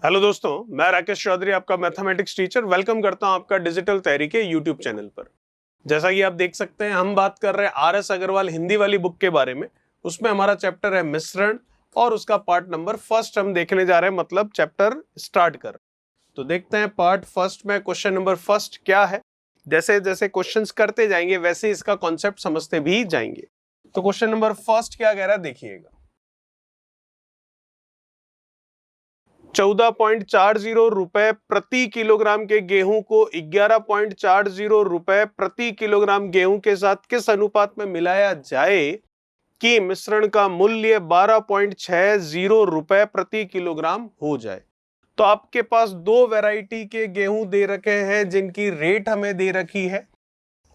Hello दोस्तों, मैं राकेश चौधरी आपका मैथमेटिक्स टीचर वेलकम करता हूं आपका डिजिटल तैयारी के यूट्यूब चैनल पर। जैसा कि आप देख सकते हैं, हम बात कर रहे हैं आर.एस. अग्रवाल हिंदी वाली बुक के बारे में। उसमें हमारा चैप्टर है मिश्रण और उसका पार्ट नंबर फर्स्ट हम देखने जा रहे हैं, मतलब चैप्टर स्टार्ट कर। तो देखते हैं पार्ट फर्स्ट में क्वेश्चन नंबर फर्स्ट क्या है। जैसे जैसे क्वेश्चंस करते जाएंगे वैसे इसका कॉन्सेप्ट समझते भी जाएंगे। तो क्वेश्चन नंबर फर्स्ट क्या कह रहा है देखिएगा। 14.40 रुपए प्रति किलोग्राम के गेहूं को 11.40 रुपए प्रति किलोग्राम गेहूं के साथ किस अनुपात में मिलाया जाए कि मिश्रण का मूल्य 12.60 रुपए प्रति किलोग्राम हो जाए। तो आपके पास दो वैरायटी के गेहूं दे रखे हैं जिनकी रेट हमें दे रखी है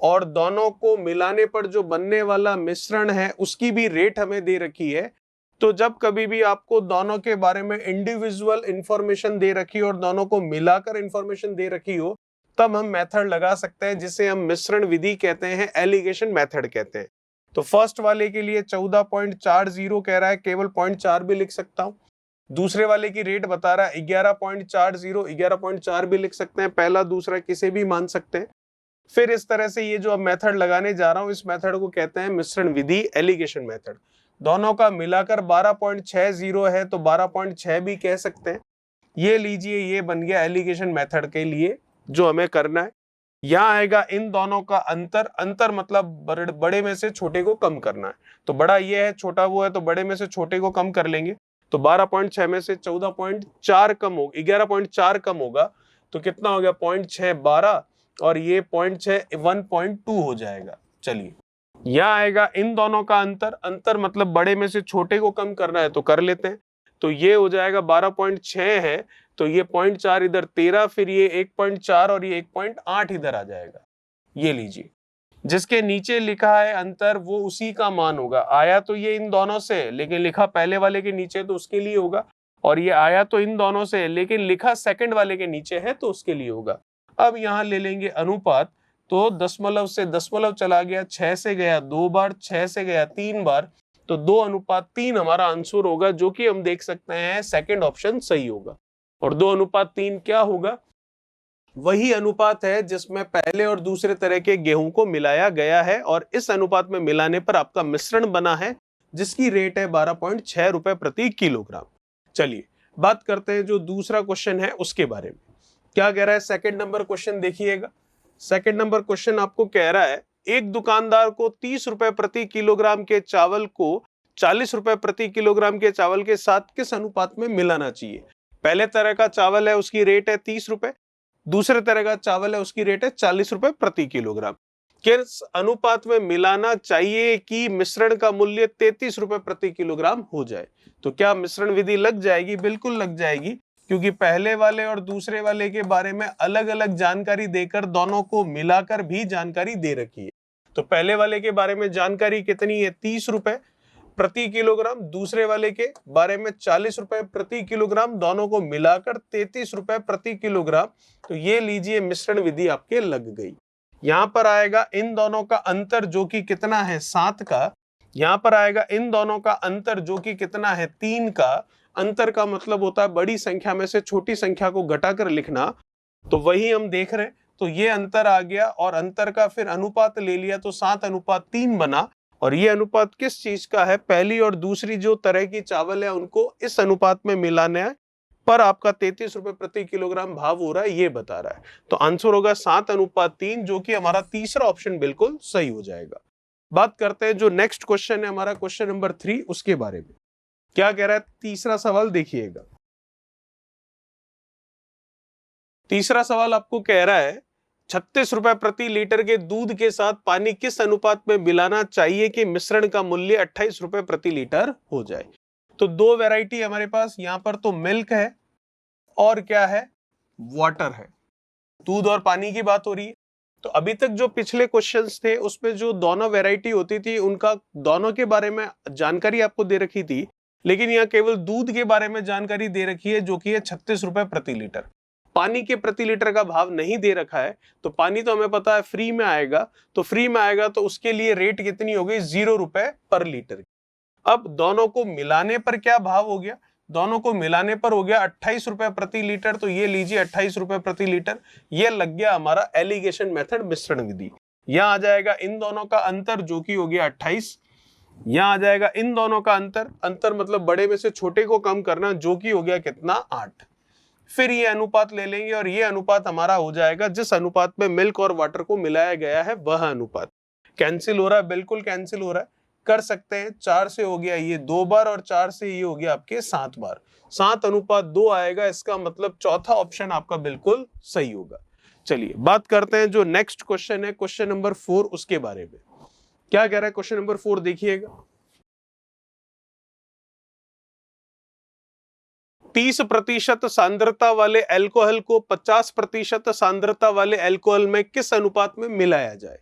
और दोनों को मिलाने पर जो बनने वाला मिश्रण है उसकी भी रेट हमें दे रखी है। तो जब कभी भी आपको दोनों के बारे में इंडिविजुअल इंफॉर्मेशन दे रखी हो और दोनों को मिलाकर इंफॉर्मेशन दे रखी हो, तब हम मेथड लगा सकते हैं जिसे हम मिश्रण विधि कहते हैं, एलिगेशन मेथड कहते हैं। तो फर्स्ट वाले के लिए 14.40 कह रहा है, केवल 0.4 भी लिख सकता हूं। दूसरे वाले की रेट बता रहा है 11.40, 11.4 भी लिख सकते हैं, पहला दूसरा किसे भी मान सकते हैं। फिर इस तरह से ये जो अब मेथड लगाने जा रहा हूं, इस मेथड को कहते हैं मिश्रण विधि, एलिगेशन मेथड। दोनों का मिलाकर 12.60 है तो 12.6 भी कह सकते हैं। ये लीजिए, ये बन गया एलिगेशन मेथड के लिए जो हमें करना है। यहां आएगा इन दोनों का अंतर, अंतर मतलब बड़े में से छोटे को कम करना है। तो बड़ा ये है, छोटा वो है, तो बड़े में से छोटे को कम कर लेंगे। तो 12.6 में से 14.4 कम हो, 11.4 कम होगा तो कितना हो गया, 0.6 12 और ये 0.6 1.2 हो जाएगा। चलिए, यहां आएगा इन दोनों का अंतर, अंतर मतलब बड़े में से छोटे को कम करना है तो कर लेते हैं। तो ये हो जाएगा 12.6 है तो ये 0.4 इधर 13, फिर ये 1.4 और ये 1.8 इधर आ जाएगा। ये लीजिए, जिसके नीचे लिखा है अंतर वो उसी का मान होगा। आया तो ये इन दोनों से लेकिन लिखा पहले वाले के नीचे तो उसके लिए होगा, और ये आया तो इन दोनों से लेकिन लिखा सेकंड वाले के नीचे है तो उसके लिए होगा। अब यहां ले लेंगे अनुपात, तो दशमलव से दशमलव चला गया, 6 से गया 2 बार, 6 से गया 3 बार, तो 2:3 हमारा आंसर होगा, जो कि हम देख सकते हैं सेकंड ऑप्शन सही होगा। और 2:3 क्या होगा, वही अनुपात है जिसमें पहले और दूसरे तरह के गेहूं को मिलाया गया है और इस अनुपात में मिलाने पर आपका मिश्रण बना है जिसकी रेट है 12.6 रुपए प्रति किलोग्राम। चलिए बात करते हैं जो दूसरा क्वेश्चन है उसके बारे में। क्या कह रहा है सेकंड नंबर क्वेश्चन देखिएगा। सेकंड नंबर क्वेश्चन आपको कह रहा है, एक दुकानदार को 30 रुपए प्रति किलोग्राम के चावल को 40 रुपए प्रति किलोग्राम के चावल के साथ किस अनुपात में मिलाना चाहिए। पहले तरह का चावल है उसकी रेट है 30 रुपए, दूसरे तरह का चावल है उसकी रेट है 40 रुपए प्रति किलोग्राम। किस अनुपात में मिलाना चाहिए कि मिश्रण का मूल्य 33 रुपए प्रति किलोग्राम हो जाए। तो क्या मिश्रण विधि लग जाएगी? बिल्कुल लग जाएगी, क्योंकि पहले वाले और दूसरे वाले के बारे में अलग अलग जानकारी देकर दोनों को मिलाकर भी जानकारी दे रखी है। तो पहले वाले के बारे में जानकारी कितनी है, 30 रुपए प्रति किलोग्राम, दूसरे वाले के बारे में 40 रुपए प्रति किलोग्राम, दोनों को मिलाकर 33 रुपए प्रति किलोग्राम। तो ये लीजिए मिश्रण विधि आपके लग गई। यहां पर आएगा इन दोनों का अंतर जो कि कितना है, 7 का। यहां पर आएगा इन दोनों का अंतर जो कि कितना है, 3 का। अंतर का मतलब होता है बड़ी संख्या में से छोटी संख्या को घटाकर लिखना, तो वही हम देख रहे हैं। तो ये अंतर आ गया और अंतर का फिर अनुपात ले लिया तो 7:3 बना। और ये अनुपात किस चीज का है, पहली और दूसरी जो तरह की चावल है उनको इस अनुपात में मिलाना है, पर आपका 33 रुपए प्रति किलोग्राम भाव हो रहा है ये बता रहा है। तो आंसर होगा 7:3, जो कि हमारा तीसरा ऑप्शन बिल्कुल सही हो जाएगा। बात करते हैं जो नेक्स्ट क्वेश्चन है हमारा, क्वेश्चन नंबर 3, उसके बारे में। क्या कह रहा है तीसरा सवाल देखिएगा। तीसरा सवाल आपको कह रहा है 36 रुपए प्रति लीटर के दूध के साथ पानी किस अनुपात में मिलाना चाहिए कि मिश्रण का मूल्य 28 रुपए प्रति लीटर हो जाए। तो दो वैरायटी हमारे पास, यहां पर तो मिल्क है और क्या है, वाटर है। दूध और पानी की बात हो रही है। तो अभी तक जो पिछले क्वेश्चंस थे उसमें जो दोनों वैरायटी होती थी उनका दोनों के बारे में जानकारी आपको दे रखी थी, लेकिन यहाँ केवल दूध के बारे में जानकारी दे रखी है जो कि है 36 रुपए प्रति लीटर। पानी के प्रति लीटर का भाव नहीं दे रखा है। तो पानी तो हमें पता है फ्री में आएगा, तो फ्री में आएगा तो उसके लिए रेट कितनी हो गई, 0 रुपए पर लीटर। अब दोनों को मिलाने पर क्या भाव हो गया, दोनों को मिलाने पर हो गया 28 रुपए प्रति लीटर। तो ये लीजिए 28 रुपए प्रति लीटर, ये लग गया हमारा एलिगेशन मेथड मिश्रण विधि। यहां आ जाएगा इन दोनों का अंतर जो कि हो गया 28, यहां आ जाएगा इन दोनों का अंतर, अंतर मतलब बड़े में से छोटे को कम करना, जो कि हो गया कितना 8। फिर ये अनुपात ले लेंगे और ये अनुपात हमारा हो जाएगा जिस अनुपात में मिल्क और वाटर को मिलाया गया है वह अनुपात। कैंसिल हो रहा है, बिल्कुल कैंसिल हो रहा है, कर सकते हैं। 4 से हो गया ये 2 बार और 4 से ये हो गया आपके 7 बार, 7:2 आएगा। इसका मतलब चौथा ऑप्शन आपका बिल्कुल सही होगा। चलिए बात करते हैं जो नेक्स्ट क्वेश्चन है, क्वेश्चन नंबर 4, उसके बारे में। क्या कह रहा है क्वेश्चन नंबर 4, देखिएगा। 30% सांद्रता वाले अल्कोहल को 50% सांद्रता वाले अल्कोहल में किस अनुपात में मिलाया जाए।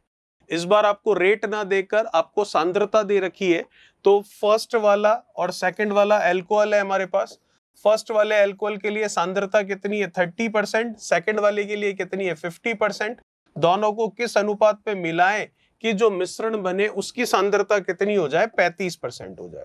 इस बार आपको रेट ना देकर आपको सांद्रता दे रखी है। तो फर्स्ट वाला और सेकंड वाला अल्कोहल है हमारे पास। फर्स्ट वाले अल्कोहल के लिए सांद्रता कितनी है 30%, सेकंड वाले के लिए कितनी है 50%। दोनों को किस अनुपात पे मिलाएं कि जो मिश्रण बने उसकी सांद्रता कितनी हो जाए 35% हो जाए।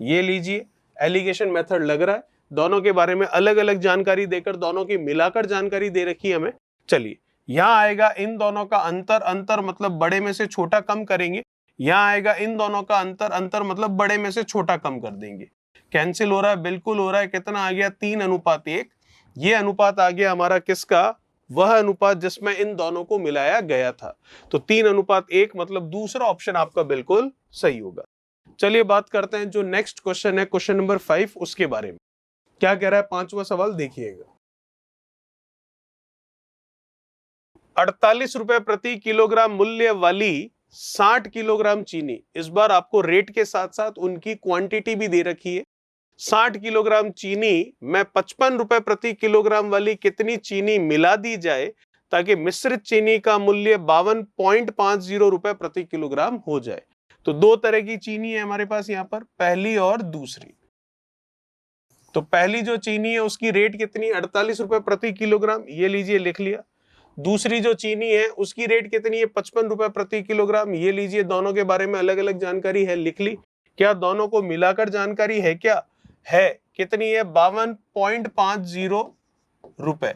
ये लीजिए एलिगेशन मेथड लग रहा है। दोनों के बारे में अलग अलग जानकारी देकर दोनों की मिलाकर जानकारी दे रखी है हमें। चलिए यहां आएगा इन दोनों का अंतर, अंतर मतलब बड़े में से छोटा कम करेंगे। यहां आएगा इन दोनों का अंतर, अंतर मतलब बड़े में से छोटा कम कर देंगे। कैंसिल हो रहा है, बिल्कुल हो रहा है। कितना आ गया 3:1। ये अनुपात आ गया हमारा किसका, वह अनुपात जिसमें इन दोनों को मिलाया गया था। तो 3:1 मतलब दूसरा ऑप्शन आपका बिल्कुल सही होगा। चलिए बात करते हैं जो नेक्स्ट क्वेश्चन है, क्वेश्चन नंबर 5, उसके बारे में। क्या कह रहा है 5वां सवाल, देखिएगा। 48 रुपए प्रति किलोग्राम मूल्य वाली 60 किलोग्राम चीनी, इस बार आपको रेट के साथ साथ उनकी क्वांटिटी भी दे रखी है। 60 किलोग्राम चीनी में 55 रुपए प्रति किलोग्राम वाली कितनी चीनी मिला दी जाए ताकि मिश्रित चीनी का मूल्य 52.50 रुपए प्रति किलोग्राम हो जाए। तो दो तरह की चीनी है हमारे पास यहाँ पर, पहली और दूसरी। तो पहली जो चीनी है उसकी रेट कितनी 48 रुपए प्रति किलोग्राम, ये लीजिए लिख लिया। दूसरी जो चीनी है उसकी रेट कितनी है 55 रुपए प्रति किलोग्राम, ये लीजिए। दोनों के बारे में अलग अलग जानकारी है, लिख ली। क्या दोनों को मिलाकर जानकारी है, क्या है, कितनी है 52.50 रुपए।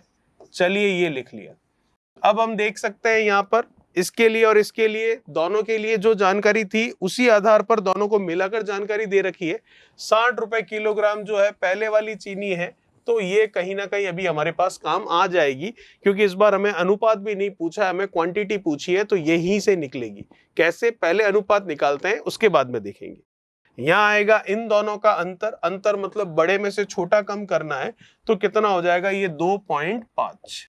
चलिए ये लिख लिया। अब हम देख सकते हैं यहां पर इसके लिए और इसके लिए, दोनों के लिए जो जानकारी थी उसी आधार पर दोनों को मिलाकर जानकारी दे रखी है। 60 रुपए किलोग्राम जो है पहले वाली चीनी है, तो ये कहीं ना कहीं अभी हमारे पास काम आ जाएगी, क्योंकि इस बार हमें अनुपात भी नहीं पूछा, हमें क्वांटिटी पूछी है, तो यहीं से निकलेगी। कैसे, पहले अनुपात निकालते हैं उसके बाद में देखेंगे। यहां आएगा इन दोनों का अंतर, अंतर मतलब बड़े में से छोटा कम करना है, तो कितना हो जाएगा ये 2.5।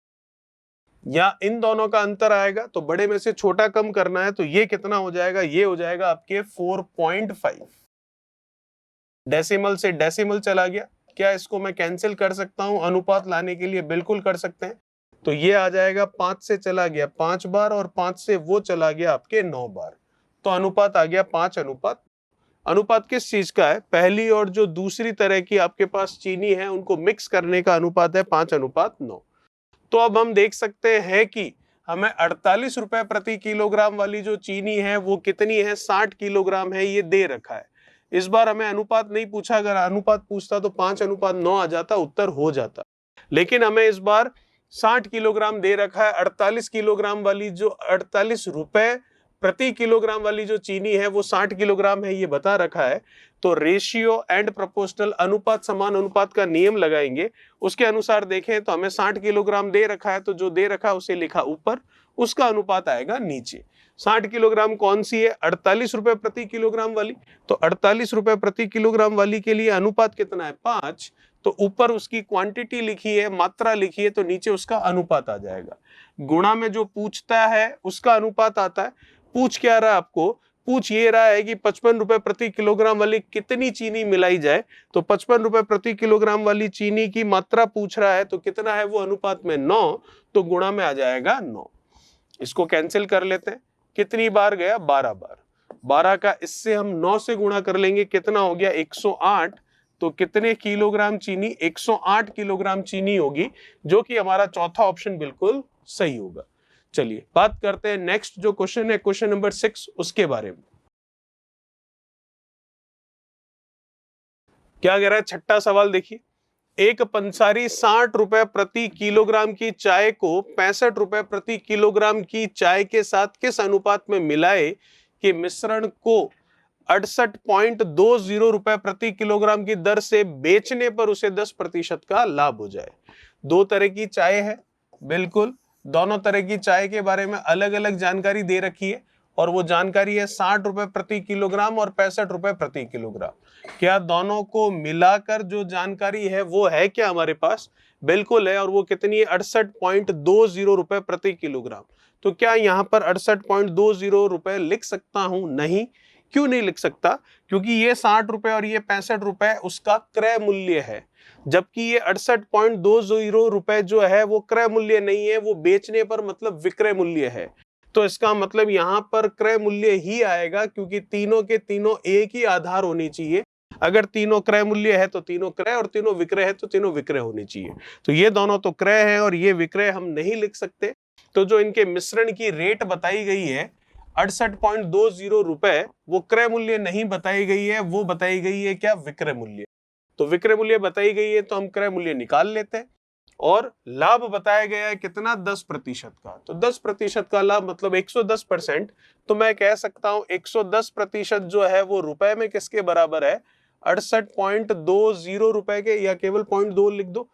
या इन दोनों का अंतर आएगा तो बड़े में से छोटा कम करना है, तो ये कितना हो जाएगा, ये हो जाएगा आपके 4.5। डेसिमल से डेसिमल चला गया। क्या इसको मैं कैंसिल कर सकता हूं अनुपात लाने के लिए, बिल्कुल कर सकते हैं। तो ये आ जाएगा 5 से चला गया 5 बार और 5 से वो चला गया आपके 9 बार, तो अनुपात आ गया 5:। अनुपात किस चीज का है, पहली और जो दूसरी तरह की आपके पास चीनी है उनको मिक्स करने का अनुपात है 5:9। तो अब हम देख सकते हैं कि हमें 48 रुपए प्रति किलोग्राम वाली जो चीनी है वो कितनी है 60 किलोग्राम है, ये दे रखा है। इस बार हमें अनुपात नहीं पूछा, अगर अनुपात पूछता तो 5:9 आ जाता, उत्तर हो जाता। लेकिन हमें इस बार 60 किलोग्राम दे रखा है। 48 किलोग्राम वाली जो 48 रुपए प्रति किलोग्राम वाली जो चीनी है वो 60 किलोग्राम है, ये बता रखा है। तो रेशियो एंड प्रोपोर्शनल, अनुपात समान अनुपात का नियम लगाएंगे। उसके अनुसार देखें तो हमें 60 किलोग्राम दे रखा है, तो जो दे रखा है उसे लिखा ऊपर, उसका अनुपात आएगा नीचे। 60 किलोग्राम कौन सी है, 48 रुपए प्रति किलोग्राम वाली। तो 48 रुपए प्रति किलोग्राम वाली के लिए अनुपात कितना है 5। तो ऊपर उसकी क्वांटिटी लिखी है, मात्रा लिखी है, तो नीचे उसका अनुपात आ जाएगा। गुणा में जो पूछता है उसका अनुपात आता है। पूछ क्या रहा है आपको, पूछ ये रहा है कि 55 रुपए प्रति किलोग्राम वाली कितनी चीनी मिलाई जाए। तो 55 रुपए प्रति किलोग्राम वाली चीनी की मात्रा पूछ रहा है, तो कितना है वो अनुपात में 9, तो गुणा में आ जाएगा 9। इसको कैंसिल कर लेते हैं, कितनी बार गया 12 बार। 12 का इससे हम 9 से गुणा कर लेंगे, कितना हो गया 108। तो कितने किलोग्राम चीनी, 108 किलोग्राम चीनी होगी, जो कि हमारा चौथा ऑप्शन बिल्कुल सही होगा। चलिए बात करते हैं नेक्स्ट जो क्वेश्चन है, क्वेश्चन नंबर 6, उसके बारे में। क्या कह रहा है छठा सवाल देखिए, एक पंसारी 60 रुपए प्रति किलोग्राम की चाय को 65 रुपए प्रति किलोग्राम की चाय के साथ किस अनुपात में मिलाए कि मिश्रण को 68.20 रुपए प्रति किलोग्राम की दर से बेचने पर उसे 10% का लाभ हो जाए। दो तरह की चाय है, बिल्कुल दोनों तरह की चाय के बारे में अलग अलग जानकारी दे रखी है और वो जानकारी है 60 रुपए प्रति किलोग्राम और 65 रुपए प्रति किलोग्राम। क्या दोनों को मिलाकर जो जानकारी है वो है क्या हमारे पास? बिल्कुल है, और वो कितनी है? 68.20 रुपए प्रति किलोग्राम। तो क्या यहाँ पर 68.20 रुपए लिख सकता हूं? नहीं। क्यों नहीं लिख सकता? क्योंकि ये 60 रुपए और ये 65 रुपए उसका क्रय मूल्य है, जबकि ये 68.20 रुपए जो है वो क्रय मूल्य नहीं है, वो बेचने पर मतलब विक्रय मूल्य है। तो इसका मतलब यहाँ पर क्रय मूल्य ही आएगा, क्योंकि तीनों के तीनों एक ही आधार होनी चाहिए। अगर तीनों क्रय मूल्य है तो तीनों क्रय, और तीनों विक्रय है तो तीनों विक्रय होने चाहिए। तो ये दोनों तो क्रय है और ये विक्रय हम नहीं लिख सकते। तो जो इनके मिश्रण की रेट बताई गई है 68.20 रुपए, वो क्रय मूल्य नहीं बताई गई है, वो बताई गई है क्या? विक्रय मूल्य। तो विक्रय मूल्य बताई गई है तो हम क्रय मूल्य निकाल लेते हैं। और लाभ बताया गया है कितना? 10% का। तो 10% का लाभ मतलब 110%। तो मैं कह सकता हूं 110% जो है वो रुपए में किसके बराबर है? 68.20 रुपए के, या केवल 0.2 लिख दो,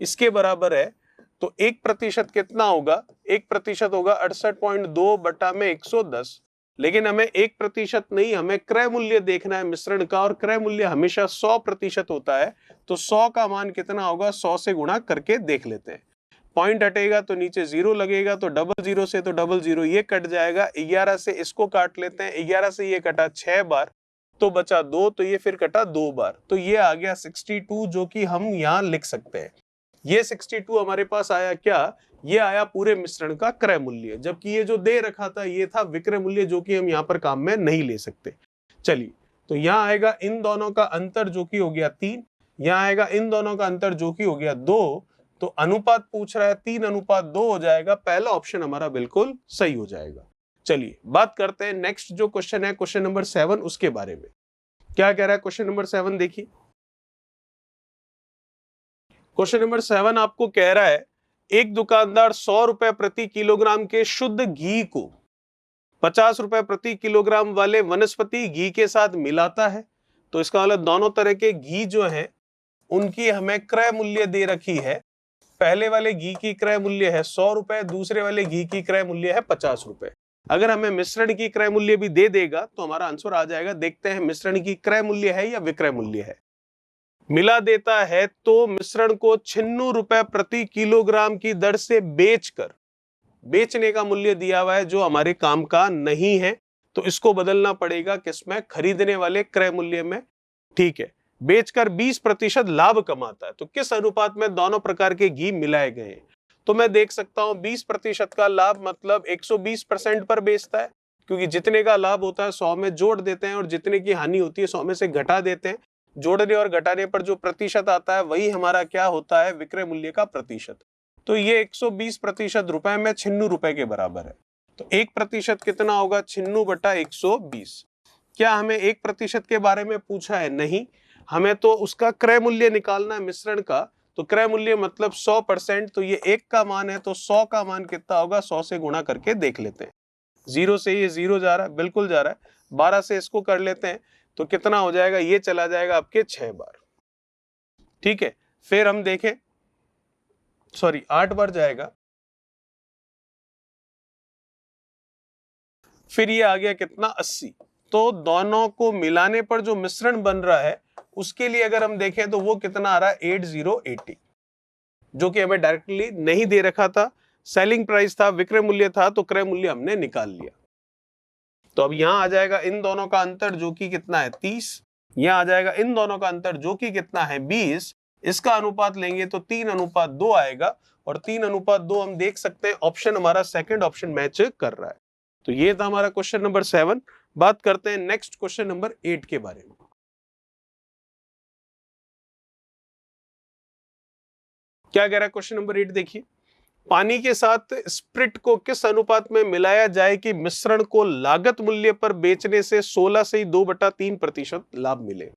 इसके बराबर है। तो 1% कितना होगा? 1% होगा 68.2 बटा में 110। लेकिन हमें 1% नहीं, हमें क्रय मूल्य देखना है मिश्रण का, और क्रय मूल्य हमेशा 100% होता है। तो 100 का मान कितना होगा? 100 से गुणा करके देख लेते हैं। पॉइंट हटेगा तो नीचे 0 लगेगा, तो 00 से तो 00 ये कट जाएगा। 11 से इसको काट लेते हैं, 11 से ये कटा 6 बार तो बचा 2, तो ये फिर कटा 2 बार, तो ये आ गया 62, जो कि हम यहाँ लिख सकते हैं। ये 62 हमारे पास आया क्या? ये आया पूरे मिश्रण का क्रय मूल्य, जबकि ये जो दे रखा था ये था विक्रय मूल्य, जो कि हम यहाँ पर काम में नहीं ले सकते। चलिए, तो यहाँ आएगा इन दोनों का अंतर जो कि हो गया 3, यहाँ आएगा इन दोनों का अंतर जो कि हो गया 2। तो अनुपात पूछ रहा है 3:2 हो जाएगा। पहला ऑप्शन हमारा बिल्कुल सही हो जाएगा। चलिए बात करते हैं नेक्स्ट जो क्वेश्चन है, क्वेश्चन नंबर 7, उसके बारे में। क्या कह रहा है क्वेश्चन नंबर 7? देखिए, क्वेश्चन नंबर 7 आपको कह रहा है एक दुकानदार 100 रुपए प्रति किलोग्राम के शुद्ध घी को 50 रुपए प्रति किलोग्राम वाले वनस्पति घी के साथ मिलाता है। तो इसका मतलब दोनों तरह के घी जो है उनकी हमें क्रय मूल्य दे रखी है। पहले वाले घी की क्रय मूल्य है 100 रुपए, दूसरे वाले घी की क्रय मूल्य है 50 रुपए। अगर हमें मिश्रण की क्रय मूल्य भी दे देगा तो हमारा आंसर आ जाएगा। देखते हैं मिश्रण की क्रय मूल्य है या विक्रय मूल्य है। मिला देता है तो मिश्रण को 96 रुपए प्रति किलोग्राम की दर से बेचकर, बेचने का मूल्य दिया हुआ है जो हमारे काम का नहीं है, तो इसको बदलना पड़ेगा किसमें? खरीदने वाले क्रय मूल्य में। ठीक है, बेचकर 20% लाभ कमाता है। तो किस अनुपात में दोनों प्रकार के घी मिलाए गए हैं? तो मैं देख सकता हूं 20% का लाभ मतलब 120% पर बेचता है, क्योंकि जितने का लाभ होता है 100 में जोड़ देते हैं और जितने की हानि होती है 100 में से घटा देते हैं। जोड़ने और घटाने पर जो प्रतिशत आता है वही हमारा क्या होता है? विक्रय मूल्य का प्रतिशत। तो ये 120% रुपए में 96 रुपए के बराबर है। तो 1% कितना होगा? 96 बटा 120। क्या हमें 1% के बारे में पूछा है? नहीं, हमें तो उसका क्रय मूल्य निकालना है मिश्रण का। तो क्रय मूल्य मतलब 100%। तो ये 1 का मान है, तो 100 का मान कितना होगा? 100 से गुणा करके देख लेते हैं। 0 से ये 0 जा रहा है, बिल्कुल जा रहा है। 12 से इसको कर लेते हैं तो कितना हो जाएगा? ये चला जाएगा आपके 6 बार। ठीक है, फिर हम देखें, सॉरी 8 बार जाएगा। फिर ये आ गया कितना? 80। तो दोनों को मिलाने पर जो मिश्रण बन रहा है उसके लिए अगर हम देखें तो वो कितना आ रहा है? 8080, जो कि हमें डायरेक्टली नहीं दे रखा था। सेलिंग प्राइस था, विक्रय मूल्य था, तो क्रय मूल्य हमने निकाल लिया। तो अब यहां आ जाएगा इन दोनों का अंतर जो कि कितना है? 30। यहां आ जाएगा इन दोनों का अंतर जो कि कितना है? 20। इसका अनुपात लेंगे तो 3:2 आएगा, और 3:2 हम देख सकते हैं ऑप्शन हमारा सेकंड ऑप्शन मैच कर रहा है। तो ये था हमारा क्वेश्चन नंबर 7। बात करते हैं नेक्स्ट क्वेश्चन नंबर 8 के बारे में। क्या कह रहा है क्वेश्चन नंबर 8? देखिए, पानी के साथ स्प्रिट को किस अनुपात में मिलाया जाए कि मिश्रण को लागत मूल्य पर बेचने से 16 से 2/3% लाभ मिले।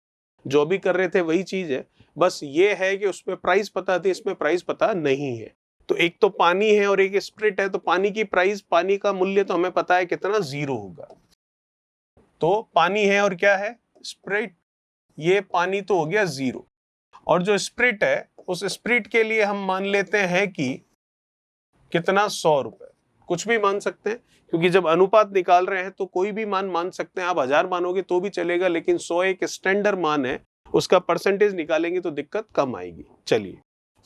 जो भी कर रहे थे वही चीज है, बस ये है कि उसमें प्राइस पता थी, इसमें प्राइस पता नहीं है। तो एक तो पानी है और एक स्प्रिट है, तो पानी की प्राइस, पानी का मूल्य तो हमें पता है कितना, 0 होगा। तो पानी है और क्या है, स्प्रिट, ये पानी तो हो गया 0। और जो स्प्रिट है, उस स्प्रिट के लिए हम मान लेते हैं कि कितना, 100 रुपए, कुछ भी मान सकते हैं, क्योंकि जब अनुपात निकाल रहे हैं तो कोई भी मान मान सकते हैं। आप 1000 मानोगे तो भी चलेगा, लेकिन 100 एक स्टैंडर्ड मान है, उसका परसेंटेज निकालेंगे तो दिक्कत कम आएगी। चलिए,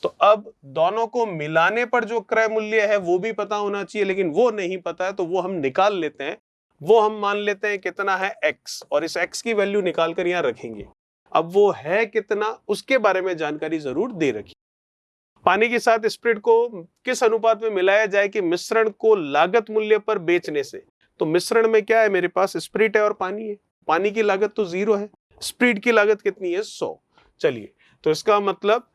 तो अब दोनों को मिलाने पर जो क्रय मूल्य है वो भी पता होना चाहिए, लेकिन वो नहीं पता है, तो वो हम निकाल लेते हैं। वो हम मान लेते हैं कितना है, x, और इस x की वैल्यू निकाल कर यहां रखेंगे। अब वो है कितना, उसके बारे में जानकारी जरूर दे रखिए। पानी के साथ स्प्रिट को किस अनुपात में मिलाया जाए कि मिश्रण को लागत मूल्य पर बेचने से। तो मिश्रण में क्या है, मेरे पास स्प्रिट है और पानी है। पानी की लागत तो 0 है, स्प्रिट की लागत कितनी है, 100। चलिए, तो इसका मतलब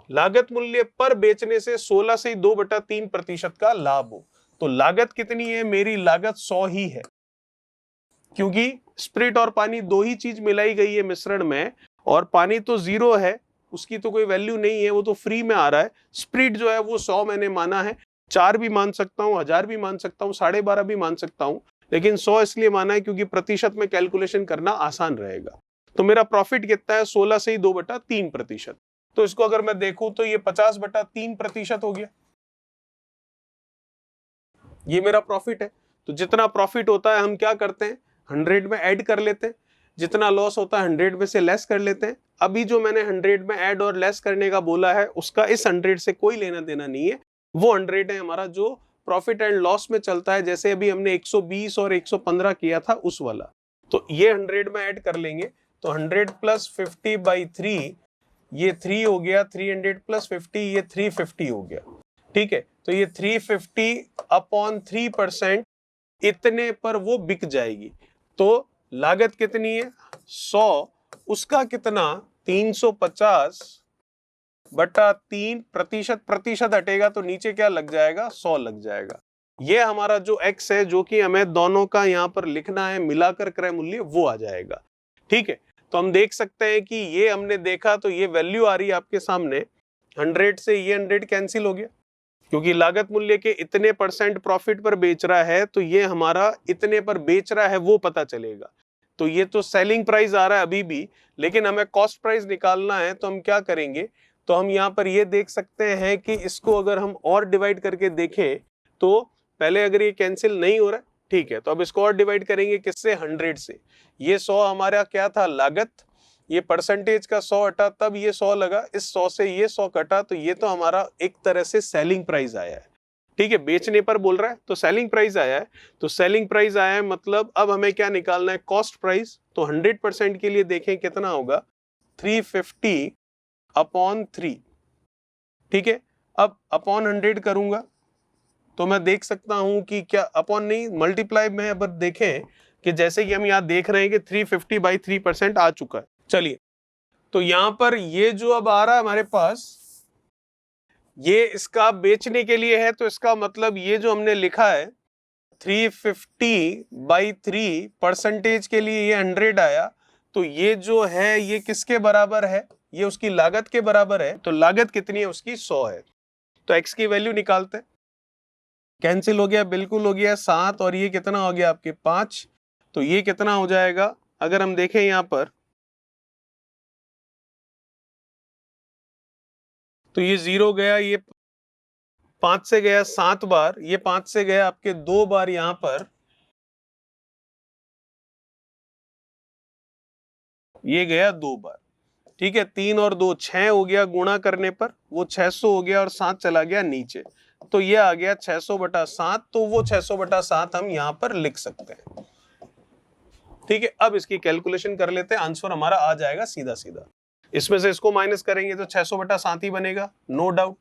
लागत मूल्य पर बेचने से 16 से 2/3% का लाभ हो। तो लागत कितनी है, मेरी लागत 100 ही है, क्योंकि स्प्रिट और पानी दो ही चीज मिलाई गई है मिश्रण में, और पानी तो 0 है, उसकी तो कोई वैल्यू नहीं है, वो तो फ्री में आ रहा है। स्प्रिट जो है वो 100 मैंने माना है, 4 भी मान सकता हूँ, 1000 भी मान सकता हूँ, 12.5 भी मान सकता हूँ, लेकिन 100 इसलिए माना है क्योंकि प्रतिशत में कैलकुलेशन करना आसान रहेगा। तो मेरा प्रॉफिट कितना है, 16 से 2/3%। तो इसको अगर मैं देखूं तो ये 50/3% हो गया, ये मेरा प्रॉफिट है। तो जितना प्रॉफिट होता है हम क्या करते हैं, 100 में ऐड कर लेते हैं, जितना लॉस होता है 100 में से लेस कर लेते हैं। अभी जो मैंने 100 में ऐड और लेस करने का बोला है, उसका इस 100 से कोई लेना देना नहीं है। वो 100 है हमारा जो प्रॉफिट एंड लॉस में चलता है, जैसे अभी हमने 120 और 115 किया था उस वाला। तो ये 100 में ऐड कर लेंगे, तो 100 + 50/3, ये 3 हो गया, 300 + 50, ये 350 हो गया। ठीक है, तो ये 350/3% इतने पर वो बिक जाएगी। तो लागत कितनी है, 100, उसका कितना, 350/3, प्रतिशत हटेगा तो नीचे क्या लग जाएगा, 100 लग जाएगा। ये हमारा जो x है, जो कि हमें दोनों का यहां पर लिखना है, मिलाकर क्रय मूल्य वो आ जाएगा। ठीक है, तो हम देख सकते हैं कि ये हमने देखा, तो ये वैल्यू आ रही है आपके सामने, 100 से ये 100 कैंसिल हो गया, क्योंकि लागत मूल्य के इतने % प्रॉफिट पर बेच रहा है, तो ये हमारा इतने पर बेच रहा है वो पता चलेगा। तो ये तो सेलिंग प्राइस आ रहा है अभी भी, लेकिन हमें कॉस्ट प्राइस निकालना है, तो हम क्या करेंगे, तो हम यहाँ पर ये देख सकते हैं कि इसको अगर हम और डिवाइड करके देखें, तो पहले अगर ये कैंसिल नहीं हो रहा है, ठीक है, तो अब इसको और डिवाइड करेंगे किससे, 100 से। ये 100 हमारा क्या था, लागत, ये परसेंटेज का 100 हटा, तब ये 100 लगा, इस 100 से ये 100 कटा, तो ये तो हमारा एक तरह से सेलिंग प्राइस आया है। ठीक है, बेचने पर बोल रहा है तो सेलिंग प्राइस आया है। तो सेलिंग प्राइस आया है, मतलब अब हमें क्या निकालना है, कॉस्ट प्राइस। तो 100% के लिए देखें कितना होगा, 350/3। ठीक है, अब अपॉन 100 करूंगा तो मैं देख सकता हूं कि क्या, अपॉन नहीं, मल्टीप्लाई में अब देखें कि जैसे कि हम यहाँ देख रहे हैं कि 350/3% आ चुका है। चलिए, तो यहां पर ये जो अब आ रहा है हमारे पास, ये इसका बेचने के लिए है, तो इसका मतलब ये जो हमने लिखा है 350/3 परसेंटेज के लिए ये 100 आया, तो ये जो है ये किसके बराबर है, ये उसकी लागत के बराबर है। तो लागत कितनी है उसकी, 100 है। तो x की वैल्यू निकालते हैं, कैंसिल हो गया, बिल्कुल हो गया, 7, और ये कितना हो गया आपके 5। तो ये कितना हो जाएगा, अगर हम देखें यहां पर, तो ये 0 गया, ये 5 से गया 7 बार, ये 5 से गया आपके 2 बार, यहां पर ये गया 2 बार। ठीक है, 3 और 2 6 हो गया, गुणा करने पर वो 600 हो गया, और 7 चला गया नीचे, तो ये आ गया 600/7। तो वो 600/7 हम यहां पर लिख सकते हैं। ठीक है, अब इसकी कैलकुलेशन कर लेते हैं, आंसर हमारा आ जाएगा सीधा सीधा। इसमें से इसको माइनस करेंगे तो 600/7 ही बनेगा, नो डाउट।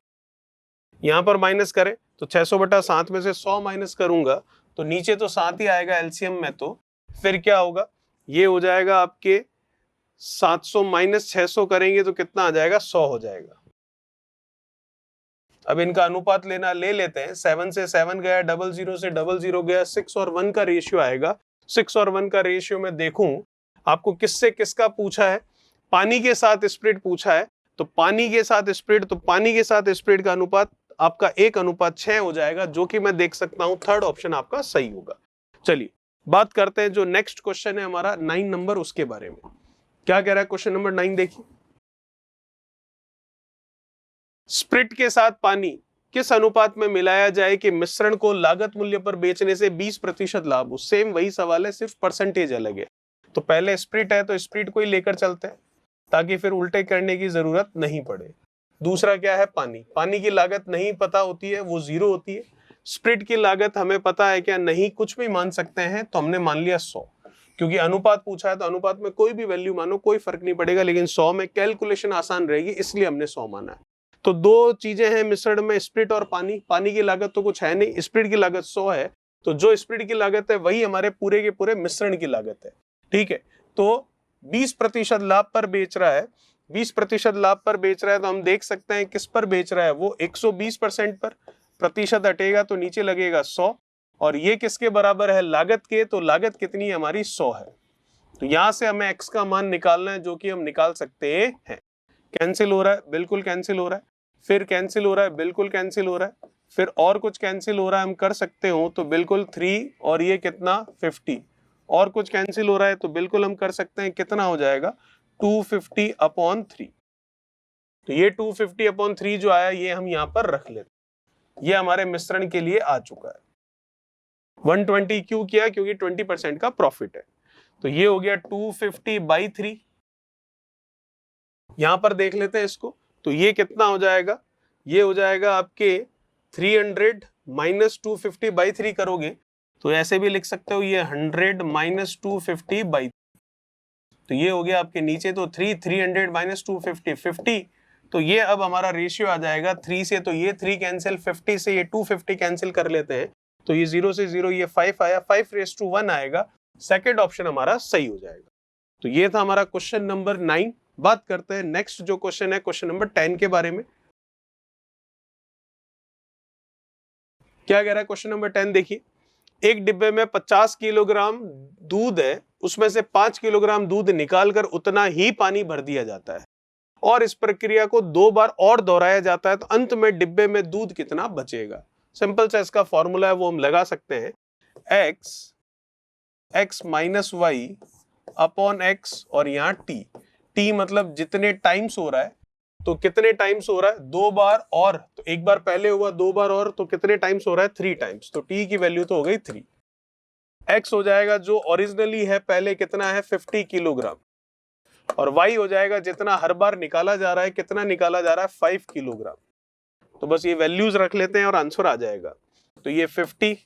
यहां पर माइनस करें तो 600/7 में से 100 माइनस करूंगा तो नीचे तो 7 ही आएगा एलसीएम में, तो फिर क्या होगा, ये हो जाएगा आपके 700 - 600 करेंगे तो कितना आ जाएगा, 100 हो जाएगा। अब इनका अनुपात लेना ले लेते हैं, 7 से 7 गया, 00 से 00 गया, 6 और 1 का रेशियो आएगा। 6 और 1 का रेशियो में देखूं आपको किससे किसका पूछा है, पानी के साथ स्प्रिट पूछा है, तो पानी के साथ स्प्रिट, तो पानी के साथ स्प्रिट का अनुपात आपका 1:6 हो जाएगा, जो कि मैं देख सकता हूं थर्ड ऑप्शन आपका सही होगा। चलिए बात करते हैं जो नेक्स्ट क्वेश्चन है हमारा 9 नंबर, उसके बारे में। क्या कह रहा है क्वेश्चन नंबर 9, देखिए। स्प्रिट के साथ पानी किस अनुपात में मिलाया जाए कि मिश्रण को लागत मूल्य पर बेचने से 20% लाभ हो। सेम वही सवाल है, सिर्फ परसेंटेज अलग है। तो पहले स्प्रिट है तो स्प्रिट को ही लेकर चलते हैं ताकि फिर उल्टे करने की जरूरत नहीं पड़े। दूसरा क्या है, पानी। पानी की लागत नहीं पता होती है, वो 0 होती है। स्प्रिट की लागत हमें पता है क्या, नहीं, कुछ भी मान सकते हैं, तो हमने मान लिया 100, क्योंकि अनुपात पूछा है तो अनुपात में कोई भी वैल्यू मानो कोई फर्क नहीं पड़ेगा, लेकिन 100 में कैलकुलेशन आसान रहेगी, इसलिए हमने 100 माना है। तो दो चीजें हैं मिश्रण में, स्प्रिट और पानी। पानी की लागत तो कुछ है नहीं, स्प्रिट की लागत 100 है, तो जो स्प्रिट की लागत है वही हमारे पूरे के पूरे मिश्रण की लागत है। ठीक है, तो 20% लाभ पर बेच रहा है, 20% लाभ पर बेच रहा है, तो हम देख सकते हैं किस पर बेच रहा है, वो 120% पर। प्रतिशत हटेगा तो नीचे लगेगा 100, और ये किसके बराबर है, लागत के, तो लागत कितनी है हमारी 100 है। तो यहां से हमें x का मान निकालना है, जो कि हम निकाल सकते हैं। कैंसिल हो रहा है, बिल्कुल कैंसिल हो रहा है, फिर कैंसिल हो रहा है, बिल्कुल कैंसिल हो रहा है, फिर और कुछ कैंसिल हो रहा है, हम कर सकते हो तो बिल्कुल 3, और ये कितना 50, और कुछ कैंसिल हो रहा है तो बिल्कुल हम कर सकते हैं, कितना हो जाएगा 250/3। तो ये 250/3 जो आया ये हम यहाँ पर रख लेते, ये हमारे मिश्रण के लिए आ चुका है। 120 क्यों किया, क्योंकि 20% का प्रॉफिट है। तो ये हो गया 250/3। यहां पर देख लेते हैं इसको, तो ये कितना हो जाएगा, ये हो जाएगा आपके 300 - 250/3 करोगे तो ऐसे भी लिख सकते हो, ये 100 - 250/3। तो ये हो गया आपके नीचे तो 300 - 250 50। तो ये अब हमारा रेशियो आ जाएगा 3 से, तो ये 3 कैंसिल, 50 से ये 250 कैंसिल कर लेते हैं, तो ये 0 से 0 ये 5 आया, 5:1 आएगा। सेकेंड ऑप्शन हमारा सही हो जाएगा। तो ये था हमारा क्वेश्चन नंबर 9। बात करते हैं नेक्स्ट जो क्वेश्चन है, क्वेश्चन नंबर 10 के बारे में। क्या कह रहा है क्वेश्चन नंबर 10, देखिए। एक डिब्बे में 50 किलोग्राम दूध है, उसमें से 5 किलोग्राम दूध निकालकर उतना ही पानी भर दिया जाता है, और इस प्रक्रिया को 2 बार और दोहराया जाता है, तो अंत में डिब्बे में दूध कितना बचेगा। सिंपल सा इसका फॉर्मूला है, वो हम लगा सकते हैं, x - y/x, और यहाँ t मतलब जितने टाइम्स हो रहा है, तो कितने टाइम्स हो रहा है, 2 बार और, तो एक बार पहले हुआ, 2 बार और, तो कितने टाइम्स हो रहा है, 3 टाइम्स। तो t की वैल्यू तो हो गई 3। x हो जाएगा जो ओरिजिनली है पहले, कितना है 50 किलोग्राम, और y हो जाएगा जितना हर बार निकाला जा रहा है, कितना निकाला जा रहा है 5 किलोग्राम। तो बस ये वैल्यूज रख लेते हैं और आंसर आ जाएगा। तो ये 50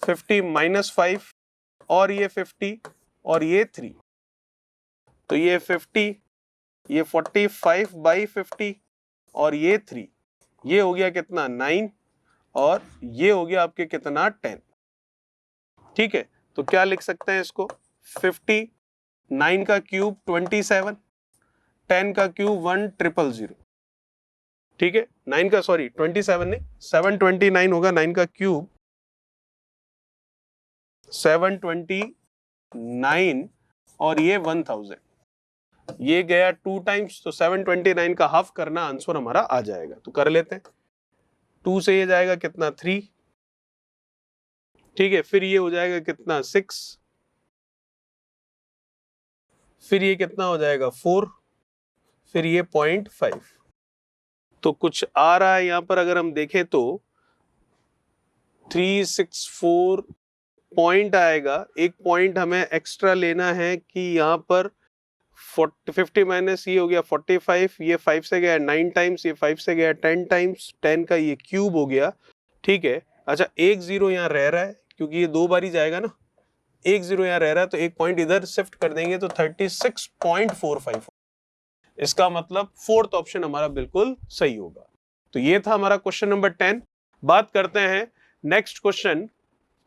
-5, और ये 50, और ये 3, तो ये 50, ये 45/50, और ये 3, ये हो गया कितना 9, और ये हो गया आपके कितना 10। ठीक है, तो क्या लिख सकते हैं इसको, 50, 9 का क्यूब 27, 10 का क्यूब 1000। ठीक है, 9 का, सॉरी 27 नहीं, 729 होगा, 9 का क्यूब 729, और ये 1000, ये गया 2 टाइम्स, तो 729 का हाफ करना, आंसर हमारा आ जाएगा। तो कर लेते हैं, 2 से ये जाएगा कितना 3, ठीक है, फिर ये हो जाएगा कितना 6, फिर ये कितना हो जाएगा 4, फिर ये 0.5। तो कुछ आ रहा है यहाँ पर, अगर हम देखें तो 364 पॉइंट आएगा। एक पॉइंट हमें एक्स्ट्रा लेना है कि यहाँ पर 50 माइनस ये हो गया 45, ये 5 से गया 9 टाइम्स, ये 5 से गया 10 टाइम्स, 10 का ये क्यूब हो गया। ठीक है, अच्छा 1 0 यहाँ रह रहा है, क्योंकि ये 2 बार ही जाएगा ना, 1 0 यहाँ रह रहा है, तो एक पॉइंट इधर शिफ्ट कर देंगे तो 36.45। इसका मतलब फोर्थ ऑप्शन हमारा बिल्कुल सही होगा। तो ये था हमारा क्वेश्चन नंबर 10। बात करते हैं नेक्स्ट क्वेश्चन,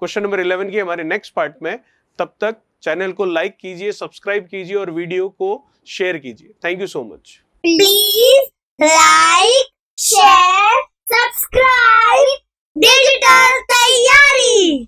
क्वेश्चन नंबर 11 की हमारे नेक्स्ट पार्ट में। तब तक चैनल को लाइक कीजिए, सब्सक्राइब कीजिए और वीडियो को शेयर कीजिए। Thank you so much. Please like, share, subscribe digital तैयारी।